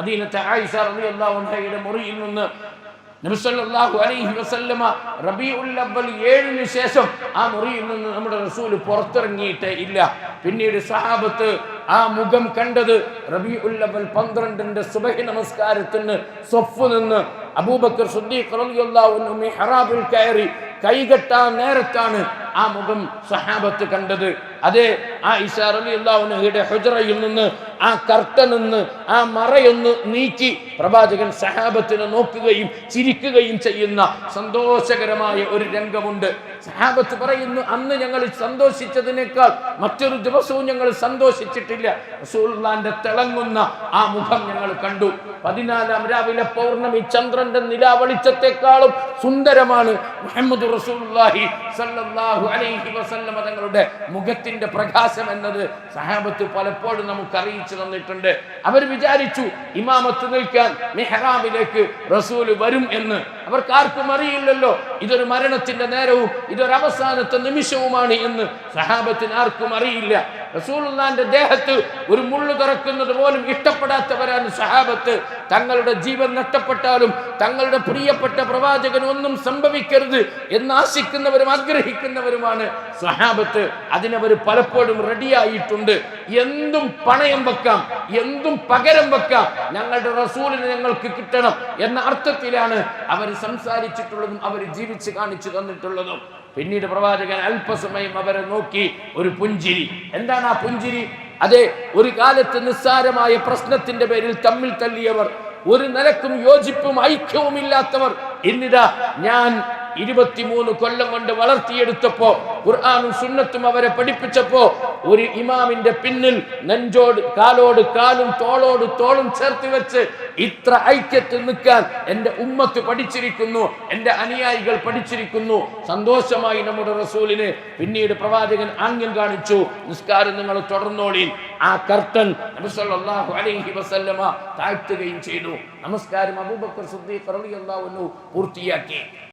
മദീനത്തെ ആയിഷ റളിയല്ലാഹു അൻഹയുടെ മുറിയിൽ നിന്ന് നബി സല്ലല്ലാഹു അലൈഹി വസല്ലമ റബീഉൽ അവ്വൽ 7-ന് ശേഷം ആ മുറിയിൽ നിന്ന് നമ്മുടെ റസൂൽ പുറത്തിറങ്ങിയിട്ടേ ഇല്ല. പിന്നീട് സഹാബത്ത് ആ മുഖം കണ്ടത് റബീഉൽ അവ്വൽ 12-ന്റെ സുബഹി നമസ്കാരത്തിന് സ്വഫ് നിന്ന് അബൂബക്കർ സിദ്ദീഖ് റളിയല്ലാഹു അൻഹു മിഹ്റാബിൽ കയറി കൈകെട്ടാൻ നേരത്താണ് ആ മുഖം സഹാബത്ത് കണ്ടത്. അതേ ആയിഷ റളിയല്ലാഹു അൻഹയുടെ ഹുജ്റയിൽ നിന്ന് ആ കർട്ടനിൽ നിന്ന് ആ മറയൊന്ന് നീക്കി പ്രവാചകൻ സഹാബത്തിനെ നോക്കുകയും ചിരിക്കുകയും ചെയ്യുന്ന സന്തോഷകരമായ ഒരു രംഗമുണ്ട്. സഹാബത്ത് പറയുന്നു, അന്ന് ഞങ്ങൾ സന്തോഷിച്ചതിനേക്കാൾ മറ്റൊരു ദിവസവും ഞങ്ങൾ സന്തോഷിച്ചിട്ടില്ല. റസൂലുള്ളാഹിന്റെ തിളങ്ങുന്ന ആ മുഖം ഞങ്ങൾ കണ്ടു. 14-ാം രാവിലെ പൗർണമി ചന്ദ്രന്റെ നിലാവെളിച്ചത്തെക്കാളും സുന്ദരമാണ് മുഹമ്മദ് റസൂലുള്ളാഹി സ്വല്ലല്ലാഹു അലൈഹി വസല്ലം തങ്ങളുടെ മുഖത്തിന്റെ പ്രകാശം എന്നത് സഹാബത്ത് പലപ്പോഴും നമുക്ക് അറിയിച്ചു തന്നിട്ടുണ്ട്. അവർ വിചാരിച്ചു ഇമാമത്ത് നിൽക്കാൻ മിഹ്റാബിലേക്ക് റസൂൽ വരും എന്ന്. അവർക്ക് ആർക്കും അറിയില്ലല്ലോ ഇതൊരു മരണത്തിന്റെ നേരവും ഇതൊരു അവസാനത്തെ നിമിഷവുമാണ് എന്ന് സഹാബത്തിന് ആർക്കും അറിയില്ല. റസൂലുള്ളാഹിന്റെ ദേഹത്ത് ഒരു മുള്ളു തുറക്കുന്നത് പോലും ഇഷ്ടപ്പെടാത്തവരാണ് സഹാബത്ത്. തങ്ങളുടെ ജീവൻ നഷ്ടപ്പെട്ടാലും തങ്ങളുടെ പ്രിയപ്പെട്ട പ്രവാചകൻ ഒന്നും സംഭവിക്കരുത് എന്ന് ആശിക്കുന്നവരും ആഗ്രഹിക്കുന്നവരുമാണ് സഹാബത്ത്. അതിനവർ പലപ്പോഴും റെഡിയായിട്ടുണ്ട്. എന്തും പണയം വെക്കാം, എന്തും പകരം വെക്കാം, ഞങ്ങളുടെ റസൂലിനെ ഞങ്ങൾക്ക് കിട്ടണം എന്ന അർത്ഥത്തിലാണ് അവർ സംസാരിച്ചിട്ടുള്ളതും അവർ ജീവിച്ച് കാണിച്ചു തന്നിട്ടുള്ളതും. പിന്നീട് പ്രവാചകൻ അല്പസമയം അവരെ നോക്കി ഒരു പുഞ്ചിരി. എന്താണ് ആ പുഞ്ചിരി? അതെ, ഒരു കാലത്ത് നിസ്സാരമായ പ്രശ്നത്തിന്റെ പേരിൽ തമ്മിൽ തല്ലിയവർ, ഒരു നിലക്കും യോജിപ്പും ഐക്യവുമില്ലാത്തവർ, ഇന്നിതാ ഞാൻ 23 കൊല്ലം കൊണ്ട് വളർത്തിയെടുത്തപ്പോ ഖുർആനും സുന്നത്തും അവരെ പഠിപ്പിച്ചപ്പോ ഒരു ഇമാമിന്റെ പിന്നിൽ നെഞ്ചോട് കാലോട് കാലും തോളോട് തോളും ചേർത്ത് വെച്ച് ഇത്ര ഐക്യത്തിൽ നിൽക്കാൻ എന്റെ ഉമ്മത്ത് പഠിച്ചിരിക്കുന്നു, എന്റെ അനുയായികൾ പഠിച്ചിരിക്കുന്നു. സന്തോഷമായി നമ്മുടെ റസൂലിന്. പിന്നീട് പ്രവാചകൻ ആംഗ്യം കാണിച്ചു, നിസ്കാരം നിങ്ങൾ തുടർന്നോളീൻ. ആ കർട്ടൻ നബി സല്ലല്ലാഹു അലൈഹി വസല്ലമ താഴ്ത്തുകയും ചെയ്തു. നമസ്കാരം അബൂബക്കർ സിദ്ദീഖ് റളിയല്ലാഹു അൻഹു പൂർത്തിയാക്കി.